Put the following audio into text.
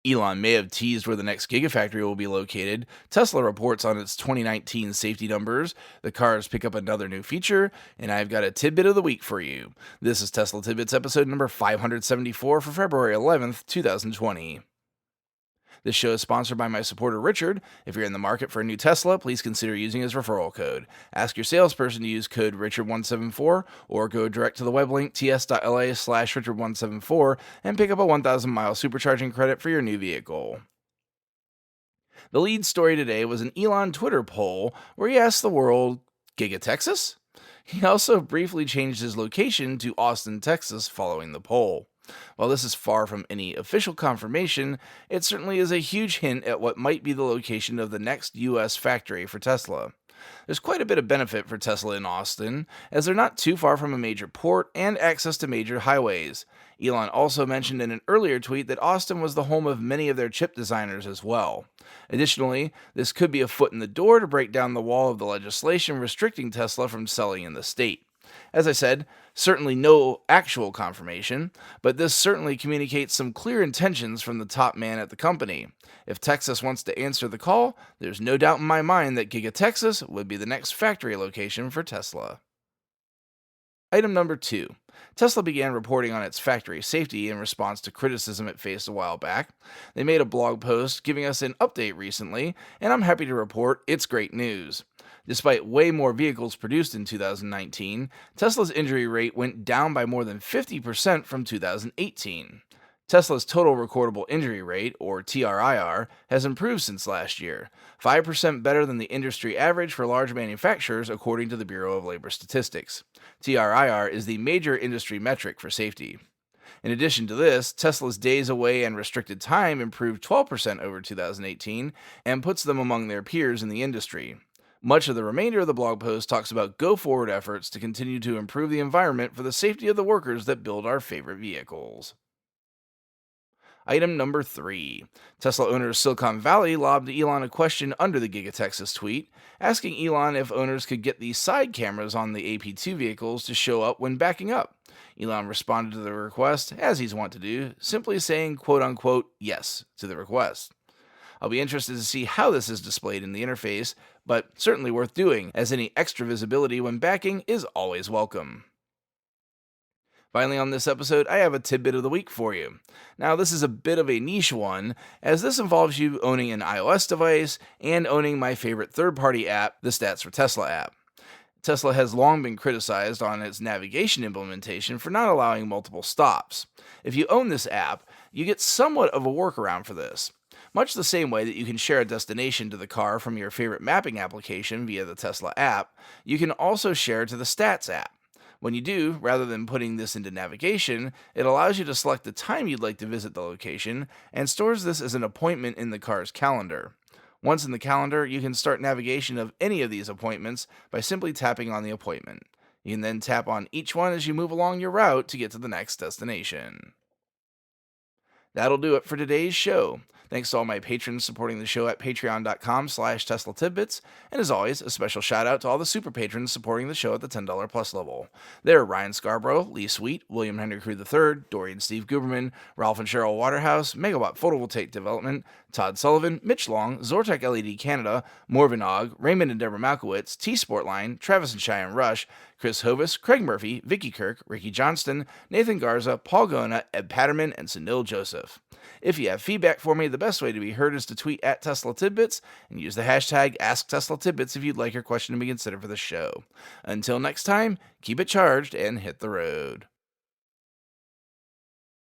Elon may have teased where the next Gigafactory will be located. Tesla reports on its 2019 safety numbers. The cars pick up another new feature, and I've got a tidbit of the week for you. This is Tesla Tidbits episode number 574 for February 11th, 2020. This show is sponsored by my supporter Richard. If you're in the market for a new Tesla, please consider using his referral code. Ask your salesperson to use code Richard174 or go direct to the web link ts.la/Richard174 and pick up a 1,000-mile supercharging credit for your new vehicle. The lead story today was an Elon Twitter poll where he asked the world, Giga Texas? He also briefly changed his location to Austin, Texas following the poll. While this is far from any official confirmation, it certainly is a huge hint at what might be the location of the next US factory for Tesla. There's quite a bit of benefit for Tesla in Austin, as they're not too far from a major port and access to major highways. Elon also mentioned in an earlier tweet that Austin was the home of many of their chip designers as well. Additionally, this could be a foot in the door to break down the wall of the legislation restricting Tesla from selling in the state. As I said, certainly no actual confirmation, but this certainly communicates some clear intentions from the top man at the company. If Texas wants to answer the call, there's no doubt in my mind that Giga Texas would be the next factory location for Tesla. Item number 2. Tesla began reporting on its factory safety in response to criticism it faced a while back. They made a blog post giving us an update recently, and I'm happy to report it's great news. Despite way more vehicles produced in 2019, Tesla's injury rate went down by more than 50% from 2018. Tesla's total recordable injury rate, or TRIR, has improved since last year, 5% better than the industry average for large manufacturers according to the Bureau of Labor Statistics. TRIR is the major industry metric for safety. In addition to this, Tesla's days away and restricted time improved 12% over 2018 and puts them among their peers in the industry. Much of the remainder of the blog post talks about go-forward efforts to continue to improve the environment for the safety of the workers that build our favorite vehicles. Item number 3. Tesla owners Silicon Valley lobbed Elon a question under the Giga Texas tweet, asking Elon if owners could get the side cameras on the AP2 vehicles to show up when backing up. Elon responded to the request, as he's wont to do, simply saying quote-unquote yes to the request. I'll be interested to see how this is displayed in the interface, but certainly worth doing, as any extra visibility when backing is always welcome. Finally, on this episode, I have a tidbit of the week for you. Now, this is a bit of a niche one, as this involves you owning an iOS device and owning my favorite third-party app, the Stats for Tesla app. Tesla has long been criticized on its navigation implementation for not allowing multiple stops. If you own this app, you get somewhat of a workaround for this. Much the same way that you can share a destination to the car from your favorite mapping application via the Tesla app, you can also share to the Stats app. When you do, rather than putting this into navigation, it allows you to select the time you'd like to visit the location and stores this as an appointment in the car's calendar. Once in the calendar, you can start navigation of any of these appointments by simply tapping on the appointment. You can then tap on each one as you move along your route to get to the next destination. That'll do it for today's show. Thanks to all my patrons supporting the show at patreon.com/Tesla Tidbits, and as always, a special shout out to all the super patrons supporting the show at the $10 plus level. They're Ryan Scarborough, Lee Sweet, William Henry Crew III, Dorian Steve Guberman, Ralph and Cheryl Waterhouse, Megawatt Photovoltaic Development, Todd Sullivan, Mitch Long, Zortec LED Canada, Morvan Og, Raymond and Deborah Malkowitz, T-Sportline, Travis and Cheyenne Rush, Chris Hovis, Craig Murphy, Vicky Kirk, Ricky Johnston, Nathan Garza, Paul Gona, Ed Patterman, and Sunil Joseph. If you have feedback for me, the best way to be heard is to tweet at Tesla Tidbits and use the hashtag AskTeslaTidbits if you'd like your question to be considered for the show. Until next time, keep it charged and hit the road.